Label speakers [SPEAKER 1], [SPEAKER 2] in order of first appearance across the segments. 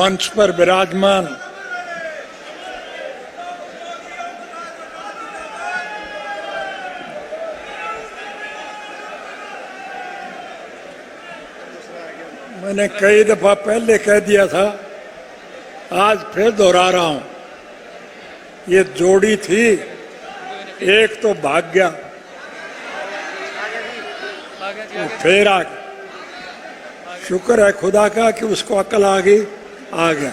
[SPEAKER 1] मंच पर विराजमान मैंने कई दफा पहले कह दिया था, आज फिर दोहरा रहा हूं, ये जोड़ी थी, एक तो भाग गया, वो फिर आ गया। शुक्र है खुदा का कि उसको अकल आ गई, आ गया।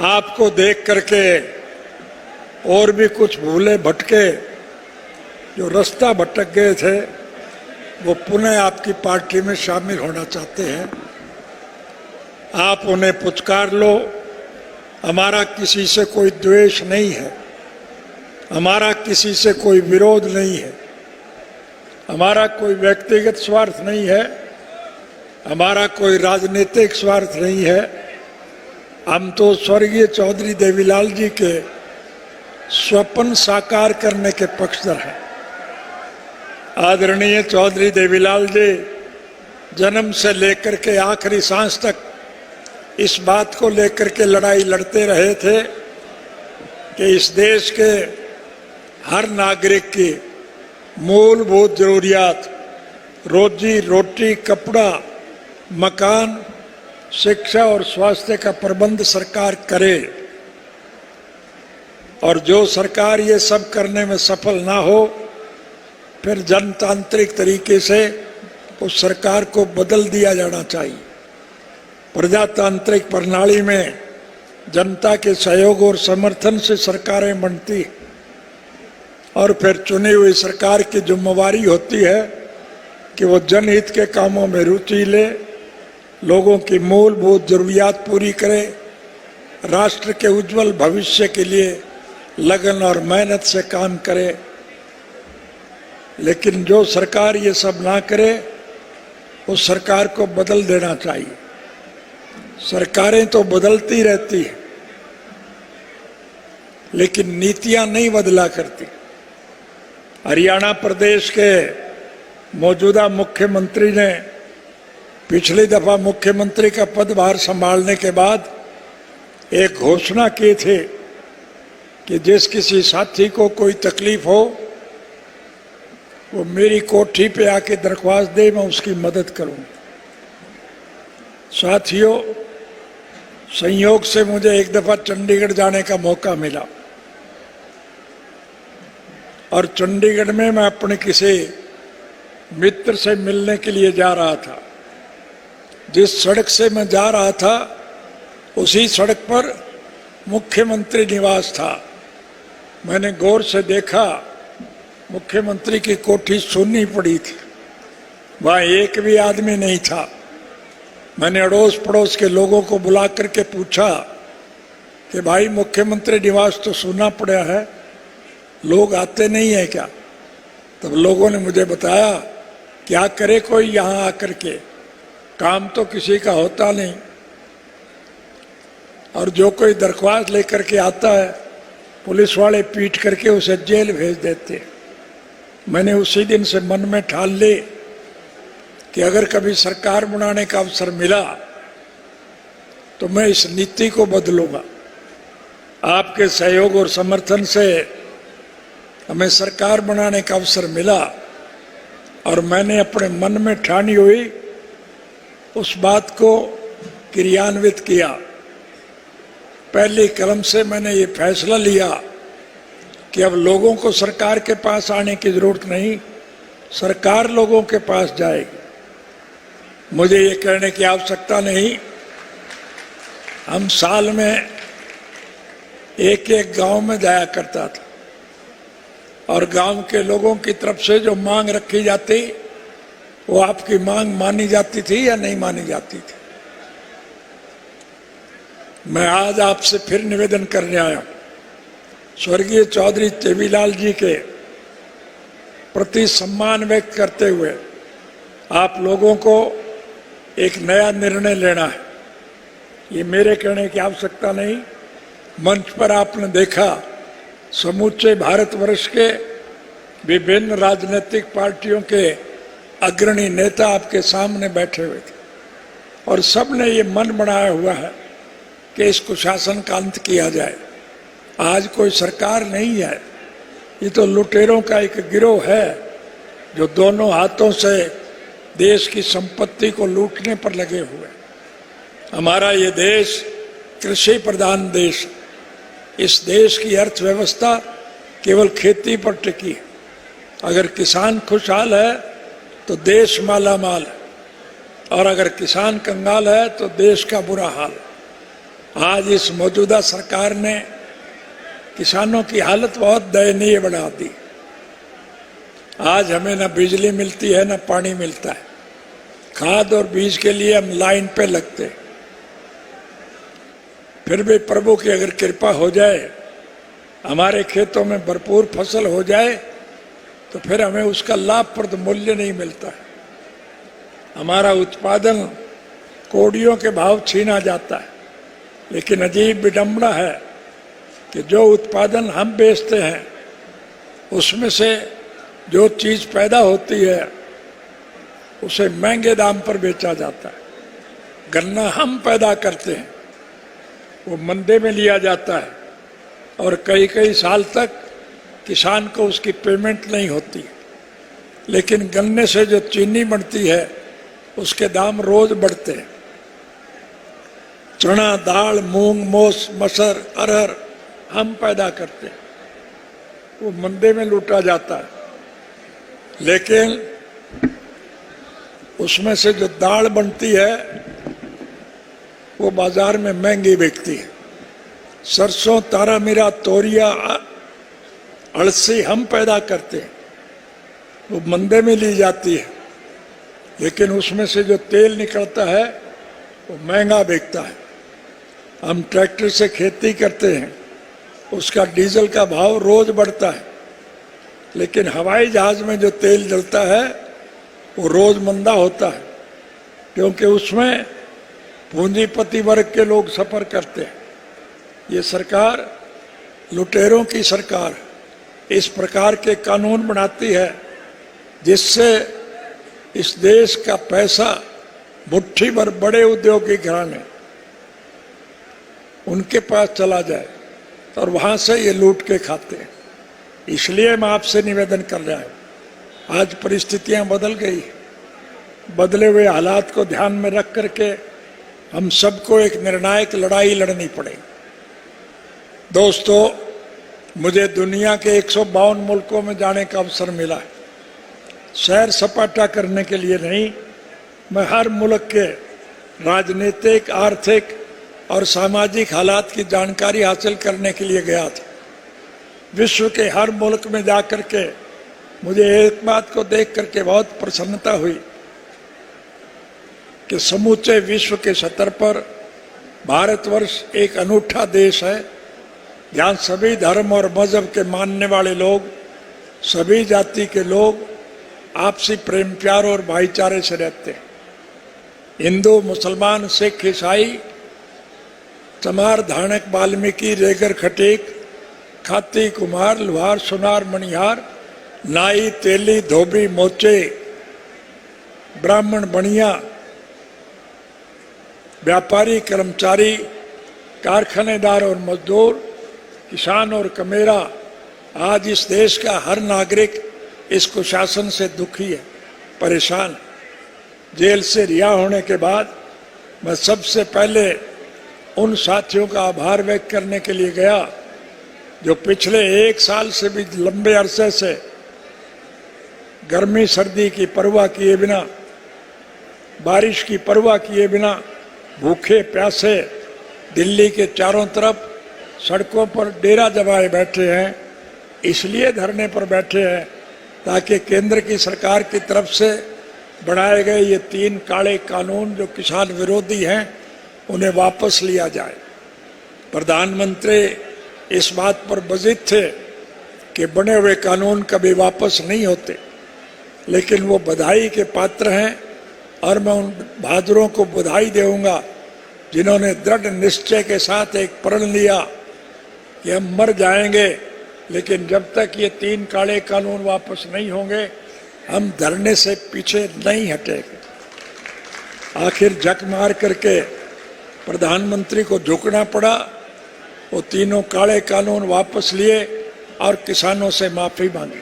[SPEAKER 1] आपको देख करके और भी कुछ भूले भटके जो रास्ता भटक गए थे, वो पुनः आपकी पार्टी में शामिल होना चाहते हैं। आप उन्हें पुचकार लो। हमारा किसी से कोई द्वेष नहीं है, हमारा किसी से कोई विरोध नहीं है, हमारा कोई व्यक्तिगत स्वार्थ नहीं है, हमारा कोई राजनीतिक स्वार्थ नहीं है। हम तो स्वर्गीय चौधरी देवीलाल जी के स्वप्न साकार करने के पक्षधर हैं। आदरणीय चौधरी देवीलाल जी जन्म से लेकर के आखिरी सांस तक इस बात को लेकर के लड़ाई लड़ते रहे थे कि इस देश के हर नागरिक की मूलभूत जरूरियात, रोजी रोटी, कपड़ा, मकान, शिक्षा और स्वास्थ्य का प्रबंध सरकार करे। और जो सरकार ये सब करने में सफल ना हो, फिर जनतांत्रिक तरीके से उस सरकार को बदल दिया जाना चाहिए। प्रजातांत्रिक प्रणाली में जनता के सहयोग और समर्थन से सरकारें बनती और फिर चुनी हुई सरकार की जिम्मेवारी होती है कि वो जनहित के कामों में रुचि ले, लोगों की मूलभूत जरूरियात पूरी करे, राष्ट्र के उज्जवल भविष्य के लिए लगन और मेहनत से काम करे। लेकिन जो सरकार ये सब ना करे, उस सरकार को बदल देना चाहिए। सरकारें तो बदलती रहती हैं, लेकिन नीतियां नहीं बदला करती। हरियाणा प्रदेश के मौजूदा मुख्यमंत्री ने पिछली दफा मुख्यमंत्री का पदभार संभालने के बाद एक घोषणा की थी कि जिस किसी साथी को कोई तकलीफ हो, वो मेरी कोठी पे आके दरख्वास्त दे, मैं उसकी मदद करूं। साथियों, संयोग से मुझे एक दफा चंडीगढ़ जाने का मौका मिला और चंडीगढ़ में मैं अपने किसी मित्र से मिलने के लिए जा रहा था। जिस सड़क से मैं जा रहा था, उसी सड़क पर मुख्यमंत्री निवास था। मैंने गौर से देखा, मुख्यमंत्री की कोठी सुननी पड़ी थी, वहां एक भी आदमी नहीं था। मैंने अड़ोस पड़ोस के लोगों को बुला करके पूछा कि भाई मुख्यमंत्री निवास तो सुनना पड़ा है, लोग आते नहीं है क्या? तब लोगों ने मुझे बताया, क्या करे कोई यहाँ आकर के, काम तो किसी का होता नहीं, और जो कोई दरख्वास्त लेकर के आता है, पुलिस वाले पीट करके उसे जेल भेज देते। मैंने उसी दिन से मन में ठान ली कि अगर कभी सरकार बनाने का अवसर मिला तो मैं इस नीति को बदलूंगा। आपके सहयोग और समर्थन से हमें सरकार बनाने का अवसर मिला और मैंने अपने मन में ठानी हुई उस बात को क्रियान्वित किया। पहली कलम से मैंने ये फैसला लिया कि अब लोगों को सरकार के पास आने की जरूरत नहीं, सरकार लोगों के पास जाएगी। मुझे ये कहने की आवश्यकता नहीं, हम साल में एक एक गांव में जाया करता था और गांव के लोगों की तरफ से जो मांग रखी जाती, वो आपकी मांग मानी जाती थी या नहीं मानी जाती थी। मैं आज आपसे फिर निवेदन करने आया, स्वर्गीय चौधरी देवीलाल जी के प्रति सम्मान व्यक्त करते हुए आप लोगों को एक नया निर्णय लेना है। ये मेरे कहने की आवश्यकता नहीं, मंच पर आपने देखा समूचे भारतवर्ष के विभिन्न राजनीतिक पार्टियों के अग्रणी नेता आपके सामने बैठे हुए थे। और सब ने ये मन बनाया हुआ है कि इस कुशासन का अंत किया जाए। आज कोई सरकार नहीं है, ये तो लुटेरों का एक गिरोह है जो दोनों हाथों से देश की संपत्ति को लूटने पर लगे हुए। हमारा ये देश कृषि प्रधान देश, इस देश की अर्थव्यवस्था केवल खेती पर टिकी है। अगर किसान खुशहाल है तो देश माला माल है, और अगर किसान कंगाल है तो देश का बुरा हाल। आज इस मौजूदा सरकार ने किसानों की हालत बहुत दयनीय बना दी। आज हमें न बिजली मिलती है न पानी मिलता है। खाद और बीज के लिए हम लाइन पे लगते, फिर भी प्रभु की अगर कृपा हो जाए, हमारे खेतों में भरपूर फसल हो जाए, तो फिर हमें उसका लाभप्रद मूल्य नहीं मिलता है। हमारा उत्पादन कोड़ियों के भाव छीना जाता है। लेकिन अजीब विडंबना है कि जो उत्पादन हम बेचते हैं उसमें से जो चीज पैदा होती है उसे महंगे दाम पर बेचा जाता है। गन्ना हम पैदा करते हैं, वो मंडी में लिया जाता है और कई कई साल तक किसान को उसकी पेमेंट नहीं होती। लेकिन गन्ने से जो चीनी बनती है उसके दाम रोज बढ़ते हैं। चना, दाल, मूंग, मोस, मसर, अरहर हम पैदा करते हैं, वो मंडी में लूटा जाता है। लेकिन उसमें से जो दाल बनती है वो बाजार में महंगी बिकती है। सरसों, तारा मीरा, तोरिया, अड़सी हम पैदा करते हैं, वो मंडी में ली जाती है। लेकिन उसमें से जो तेल निकलता है वो महंगा बिकता है। हम ट्रैक्टर से खेती करते हैं, उसका डीजल का भाव रोज बढ़ता है। लेकिन हवाई जहाज में जो तेल जलता है वो रोज मंदा होता है, क्योंकि उसमें पूंजीपति वर्ग के लोग सफर करते हैं। ये सरकार लुटेरों की सरकार इस प्रकार के कानून बनाती है जिससे इस देश का पैसा मुट्ठी भर बड़े उद्योगी घराने उनके पास चला जाए और वहां से ये लूट के खाते हैं। इसलिए मैं आपसे निवेदन कर रहा हूं, आज परिस्थितियां बदल गई। बदले हुए हालात को ध्यान में रख करके हम सबको एक निर्णायक लड़ाई लड़नी पड़ेगी। दोस्तों, मुझे दुनिया के 152 मुल्कों में जाने का अवसर मिला है। सैर सपाटा करने के लिए नहीं, मैं हर मुल्क के राजनीतिक, आर्थिक और सामाजिक हालात की जानकारी हासिल करने के लिए गया था। विश्व के हर मुल्क में जाकर के मुझे एक बात को देख करके बहुत प्रसन्नता हुई कि समूचे विश्व के स्तर पर भारतवर्ष एक अनूठा देश है, जहाँ सभी धर्म और मजहब के मानने वाले लोग, सभी जाति के लोग आपसी प्रेम प्यार और भाईचारे से रहते हैं। हिंदू, मुसलमान, सिख, ईसाई, चमार, धानक, वाल्मीकि, रेगर, खटीक, खाती, कुमार, लुहार, सुनार, मणिहार, नाई, तेली, धोबी, मोचे, ब्राह्मण, बनिया, व्यापारी, कर्मचारी, कारखानेदार और मजदूर, किसान और कमेरा, आज इस देश का हर नागरिक इस कुशासन से दुखी है, परेशान। जेल से रिहा होने के बाद मैं सबसे पहले उन साथियों का आभार व्यक्त करने के लिए गया जो पिछले 1 साल से भी लंबे अरसे से गर्मी सर्दी की परवाह किए बिना, बारिश की परवाह किए बिना, भूखे प्यासे दिल्ली के चारों तरफ सड़कों पर डेरा जमाए बैठे हैं। इसलिए धरने पर बैठे हैं ताकि केंद्र की सरकार की तरफ से बनाए गए ये 3 काले कानून जो किसान विरोधी हैं उन्हें वापस लिया जाए। प्रधानमंत्री इस बात पर बजित थे कि बने हुए कानून कभी वापस नहीं होते, लेकिन वो बधाई के पात्र हैं और मैं उन बहादुरों को बधाई दूंगा जिन्होंने दृढ़ निश्चय के साथ एक प्रण लिया कि हम मर जाएंगे लेकिन जब तक ये 3 काले कानून वापस नहीं होंगे हम धरने से पीछे नहीं हटेंगे। आखिर झक मार करके प्रधानमंत्री को झुकना पड़ा। वो तीनों काले कानून वापस लिए और किसानों से माफी मांगी।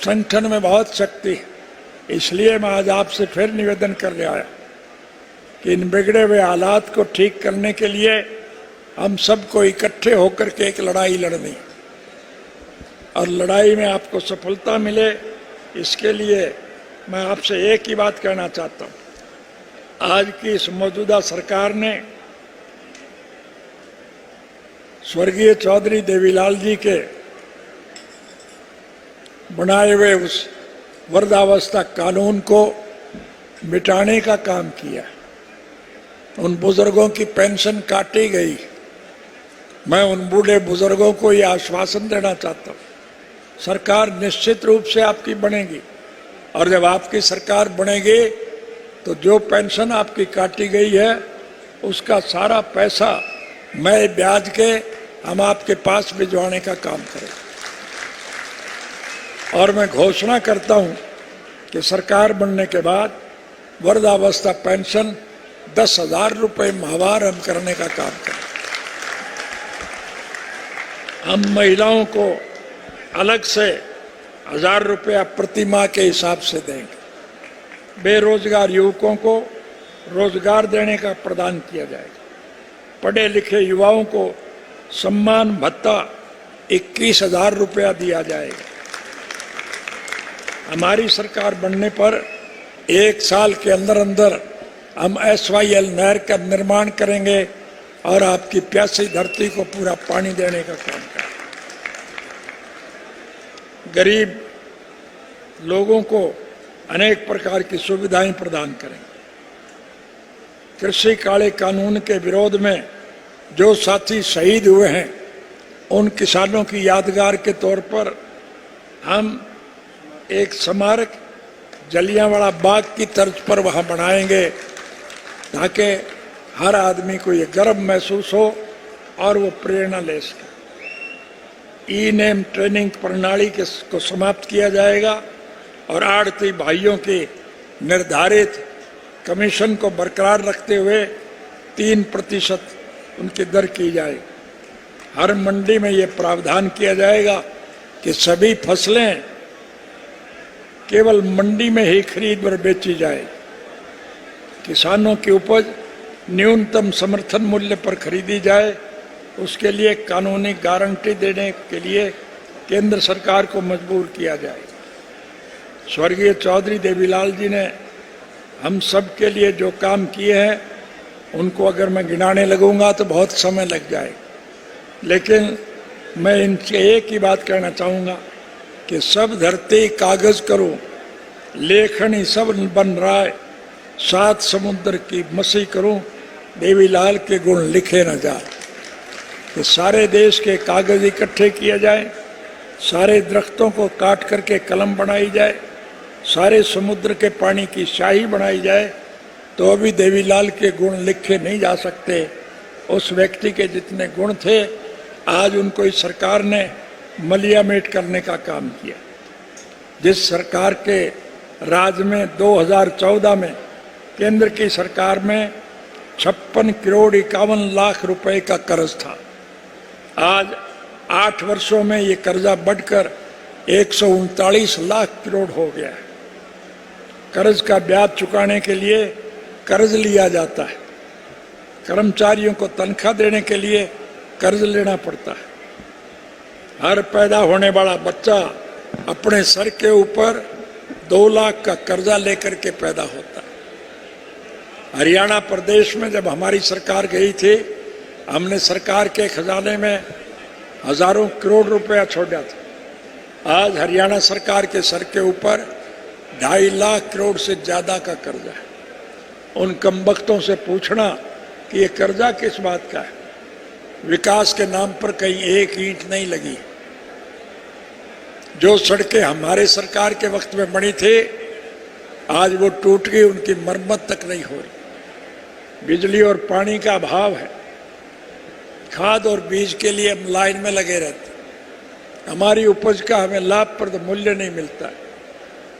[SPEAKER 1] संगठन में बहुत शक्ति है, इसलिए मैं आज आपसे फिर निवेदन करने आया कि इन बिगड़े हुए हालात को ठीक करने के लिए हम सबको इकट्ठे होकर के एक लड़ाई लड़नी और लड़ाई में आपको सफलता मिले, इसके लिए मैं आपसे एक ही बात कहना चाहता हूं। आज की इस मौजूदा सरकार ने स्वर्गीय चौधरी देवीलाल जी के बनाए हुए उस वृद्धावस्था कानून को मिटाने का काम किया। उन बुजुर्गों की पेंशन काटी गई। मैं उन बूढ़े बुजुर्गों को ये आश्वासन देना चाहता हूँ, सरकार निश्चित रूप से आपकी बनेगी और जब आपकी सरकार बनेगी तो जो पेंशन आपकी काटी गई है उसका सारा पैसा मैं ब्याज के हम आपके पास भिजवाने का काम करें। और मैं घोषणा करता हूं कि सरकार बनने के बाद वृद्धावस्था पेंशन 10,000 रुपये माहवार हम करने का काम करें। हम महिलाओं को अलग से 1,000 रुपया प्रति माह के हिसाब से देंगे। बेरोजगार युवकों को रोजगार देने का प्रदान किया जाएगा। पढ़े लिखे युवाओं को सम्मान भत्ता 21,000 रुपया दिया जाएगा। हमारी सरकार बनने पर 1 साल के अंदर अंदर हम SYL नहर का निर्माण करेंगे और आपकी प्यासी धरती को पूरा पानी देने का काम करेंगे। गरीब लोगों को अनेक प्रकार की सुविधाएं प्रदान करेंगे। कृषि काले कानून के विरोध में जो साथी शहीद हुए हैं उन किसानों की यादगार के तौर पर हम एक स्मारक जलियांवाला बाग की तर्ज पर वहां बनाएंगे ताकि हर आदमी को ये गर्व महसूस हो और वो प्रेरणा ले सके। ई-नेम ट्रेनिंग प्रणाली को समाप्त किया जाएगा और आड़ती भाइयों के निर्धारित कमीशन को बरकरार रखते हुए 3% उनकी दर की जाएगी। हर मंडी में ये प्रावधान किया जाएगा कि सभी फसलें केवल मंडी में ही खरीद और बेची जाए। किसानों की उपज न्यूनतम समर्थन मूल्य पर खरीदी जाए, उसके लिए कानूनी गारंटी देने के लिए केंद्र सरकार को मजबूर किया जाए। स्वर्गीय चौधरी देवीलाल जी ने हम सब के लिए जो काम किए हैं उनको अगर मैं गिनाने लगूंगा तो बहुत समय लग जाए, लेकिन मैं इनसे एक ही बात कहना चाहूँगा कि सब धरती कागज करो, लेखनी सब बन रहा है, 7 समुद्र की मसी करूं, देवीलाल के गुण लिखे न जाए। कि सारे देश के कागज इकट्ठे किए जाए, सारे दरख्तों को काट करके कलम बनाई जाए, सारे समुद्र के पानी की शाही बनाई जाए, तो अभी देवीलाल के गुण लिखे नहीं जा सकते। उस व्यक्ति के जितने गुण थे आज उनको इस सरकार ने मलियामेट करने का काम किया। जिस सरकार के राज में 2014 में केंद्र की सरकार में 56 करोड़ 51 लाख रुपए का कर्ज था, आज 8 वर्षों में ये कर्जा बढ़कर 139 लाख करोड़ हो गया है। कर्ज का ब्याज चुकाने के लिए कर्ज लिया जाता है, कर्मचारियों को तनख्वाह देने के लिए कर्ज लेना पड़ता है। हर पैदा होने वाला बच्चा अपने सर के ऊपर 2 लाख का कर्जा लेकर के पैदा होता है। हरियाणा प्रदेश में जब हमारी सरकार गई थी, हमने सरकार के खजाने में हजारों करोड़ रुपया छोड़ा था। आज हरियाणा सरकार के सर के ऊपर 2.5 लाख करोड़ से ज्यादा का कर्जा है। उन कमबख्तों से पूछना कि ये कर्जा किस बात का है। विकास के नाम पर कहीं एक ईंट नहीं लगी। जो सड़कें हमारे सरकार के वक्त में बनी थी आज वो टूट गई, उनकी मरम्मत तक नहीं हो रही। बिजली और पानी का अभाव है, खाद और बीज के लिए हम लाइन में लगे रहते, हमारी उपज का हमें लाभप्रद मूल्य नहीं मिलता है।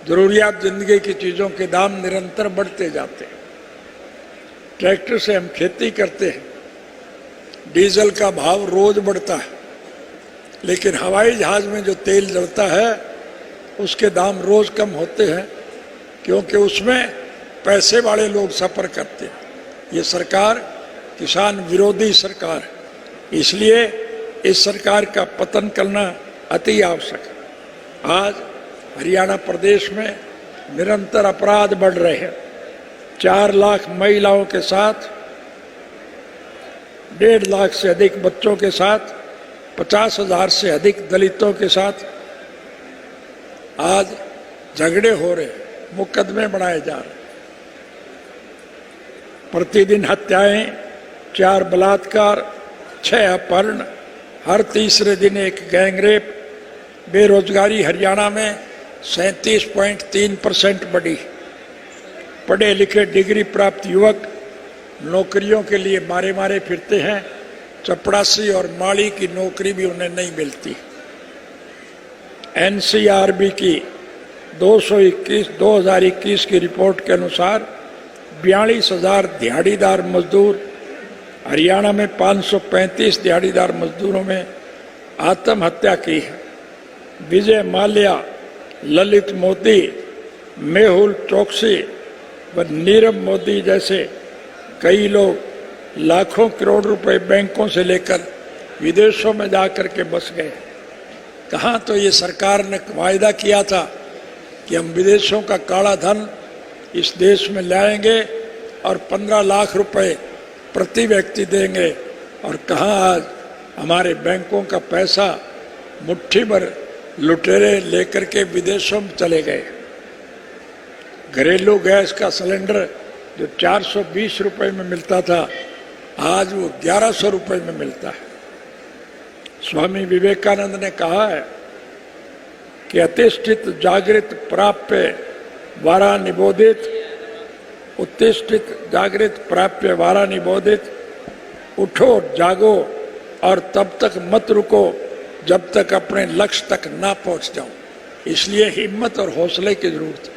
[SPEAKER 1] जरूरियात जिंदगी की चीजों के दाम निरंतर बढ़ते जाते हैं। ट्रैक्टर से हम खेती करते हैं, डीजल का भाव रोज बढ़ता है, लेकिन हवाई जहाज में जो तेल जलता है उसके दाम रोज कम होते हैं, क्योंकि उसमें पैसे वाले लोग सफर करते हैं। ये सरकार किसान विरोधी सरकार है, इसलिए इस सरकार का पतन करना अति आवश्यक है। आज हरियाणा प्रदेश में निरंतर अपराध बढ़ रहे हैं। 4 लाख महिलाओं के साथ, 1.5 लाख से अधिक बच्चों के साथ, 50,000 से अधिक दलितों के साथ आज झगड़े हो रहे, मुकदमे बनाए जा रहे। प्रतिदिन हत्याएं, 4 बलात्कार, 6 अपहरण, हर तीसरे दिन एक गैंगरेप। बेरोजगारी हरियाणा में 37.3% बढ़ी। पढ़े लिखे डिग्री प्राप्त युवक नौकरियों के लिए मारे मारे फिरते हैं। चपड़ासी और माली की नौकरी भी उन्हें नहीं मिलती। एनसीआरबी की 2021 की रिपोर्ट के अनुसार 42,000 दिहाड़ीदार मजदूर, हरियाणा में 535 दिहाड़ीदार मजदूरों में आत्महत्या की है। विजय माल्या, ललित मोदी, मेहुल चोकसी व नीरव मोदी जैसे कई लोग लाखों करोड़ रुपए बैंकों से लेकर विदेशों में जाकर के बस गए। कहाँ तो ये सरकार ने वायदा किया था कि हम विदेशों का काला धन इस देश में लाएंगे और 15 लाख रुपए प्रति व्यक्ति देंगे, और कहाँ आज हमारे बैंकों का पैसा मुट्ठी भर लुटेरे लेकर के विदेशों में चले गए। घरेलू गैस का सिलेंडर जो 420 रुपए में मिलता था, आज वो 1100 रुपए में मिलता है। स्वामी विवेकानंद ने कहा है कि अतिष्ठित जागृत प्राप्य वारा निबोधित, उत्तिष्ठित जागृत प्राप्य वारा निबोधित। उठो जागो और तब तक मत रुको जब तक अपने लक्ष्य तक ना पहुंच जाओ। इसलिए हिम्मत और हौसले की जरूरत है।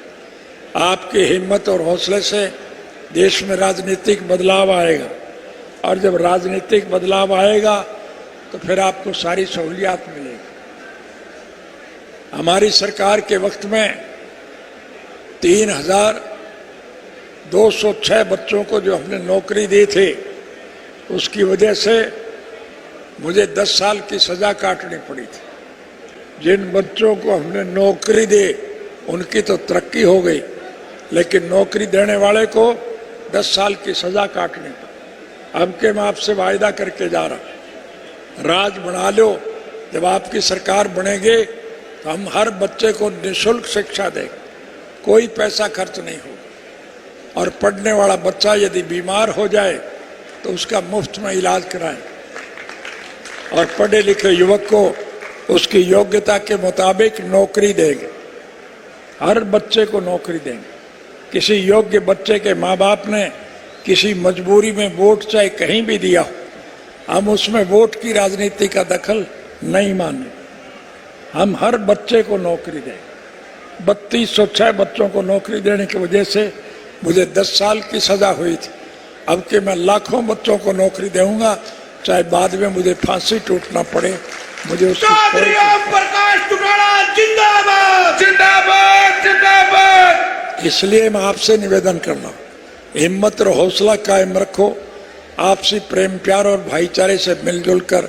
[SPEAKER 1] आपकी हिम्मत और हौसले से देश में राजनीतिक बदलाव आएगा, और जब राजनीतिक बदलाव आएगा तो फिर आपको सारी सहूलियात मिलेगी। हमारी सरकार के वक्त में 3,206 बच्चों को जो हमने नौकरी दी थी, उसकी वजह से मुझे 10 साल की सजा काटनी पड़ी थी। जिन बच्चों को हमने नौकरी दी उनकी तो तरक्की हो गई, लेकिन नौकरी देने वाले को 10 साल की सजा काटनी पड़ी। अब के मैं आपसे वायदा करके जा रहा हूं, राज बना लो। जब आपकी सरकार बनेगी तो हम हर बच्चे को निःशुल्क शिक्षा देंगे, कोई पैसा खर्च नहीं होगा। और पढ़ने वाला बच्चा यदि बीमार हो जाए तो उसका मुफ्त में इलाज कराएंगे, और पढ़े लिखे युवक को उसकी योग्यता के मुताबिक नौकरी देंगे। हर बच्चे को नौकरी देंगे। किसी योग्य बच्चे के माँ बाप ने किसी मजबूरी में वोट चाहे कहीं भी दिया हो, हम उसमें वोट की राजनीति का दखल नहीं मानेंगे। हम हर बच्चे को नौकरी देंगे। 3206 बच्चों को नौकरी देने की वजह से मुझे 10 साल की सजा हुई थी। अब के मैं लाखों बच्चों को नौकरी दूंगा, चाहे बाद में मुझे फांसी टूटना पड़े। मुझे उसकी
[SPEAKER 2] प्रकाश टुटाड़ा जिंदाबाद जिंदाबाद जिंदाबाद।
[SPEAKER 1] इसलिए मैं आपसे निवेदन करना हूं, हिम्मत और हौसला कायम रखो। आपसी प्रेम प्यार और भाईचारे से मिलजुल कर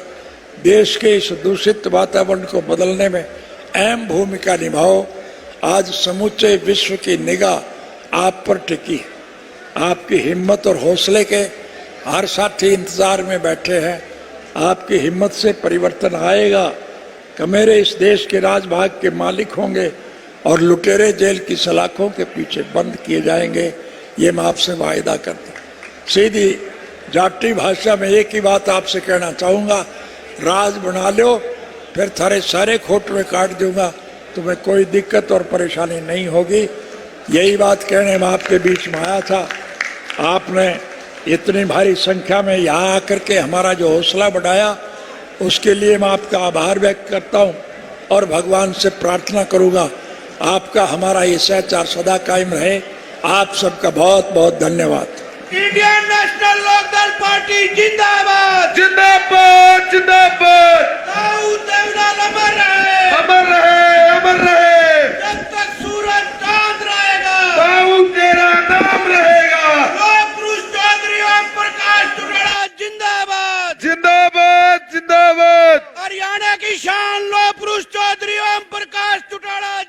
[SPEAKER 1] देश के इस दूषित वातावरण को बदलने में अहम भूमिका निभाओ। आज समूचे विश्व की निगाह आप पर टिकी है। आपकी हिम्मत और हौसले के हर साथी इंतजार में बैठे हैं। आपकी हिम्मत से परिवर्तन आएगा। कमेरे इस देश के राजभाग के मालिक होंगे और लुटेरे जेल की सलाखों के पीछे बंद किए जाएंगे। ये मैं आपसे वायदा करता हूँ। सीधी जाटी भाषा में एक ही बात आपसे कहना चाहूँगा, राज बना लो, फिर थारे सारे खोट में काट दूंगा, तुम्हें कोई दिक्कत और परेशानी नहीं होगी। यही बात कहने में आपके बीच में आया था। आपने इतनी भारी संख्या में यहाँ आकर के हमारा जो हौसला बढ़ाया, उसके लिए मैं आपका आभार व्यक्त करता हूँ और भगवान से प्रार्थना करूँगा आपका हमारा ये सहचार सदा कायम रहे। आप सबका बहुत बहुत धन्यवाद।
[SPEAKER 2] इंडियन नेशनल लोकदल पार्टी जिंदाबाद
[SPEAKER 3] जिंदाबाद जिंदाबाद
[SPEAKER 2] दाऊद देवलाल अमर रहे
[SPEAKER 3] अमर रहे अमर रहे।
[SPEAKER 2] जब तक सूरज चांद रहेगा
[SPEAKER 3] दाऊद तेरा नाम रहेगा।
[SPEAKER 2] लोक पुरुष चौधरी ओम प्रकाश चौटाला जिंदाबाद
[SPEAKER 3] जिंदाबाद जिंदाबाद
[SPEAKER 2] हरियाणा की शान लोक पुरुष चौधरी ओम प्रकाश चौटाला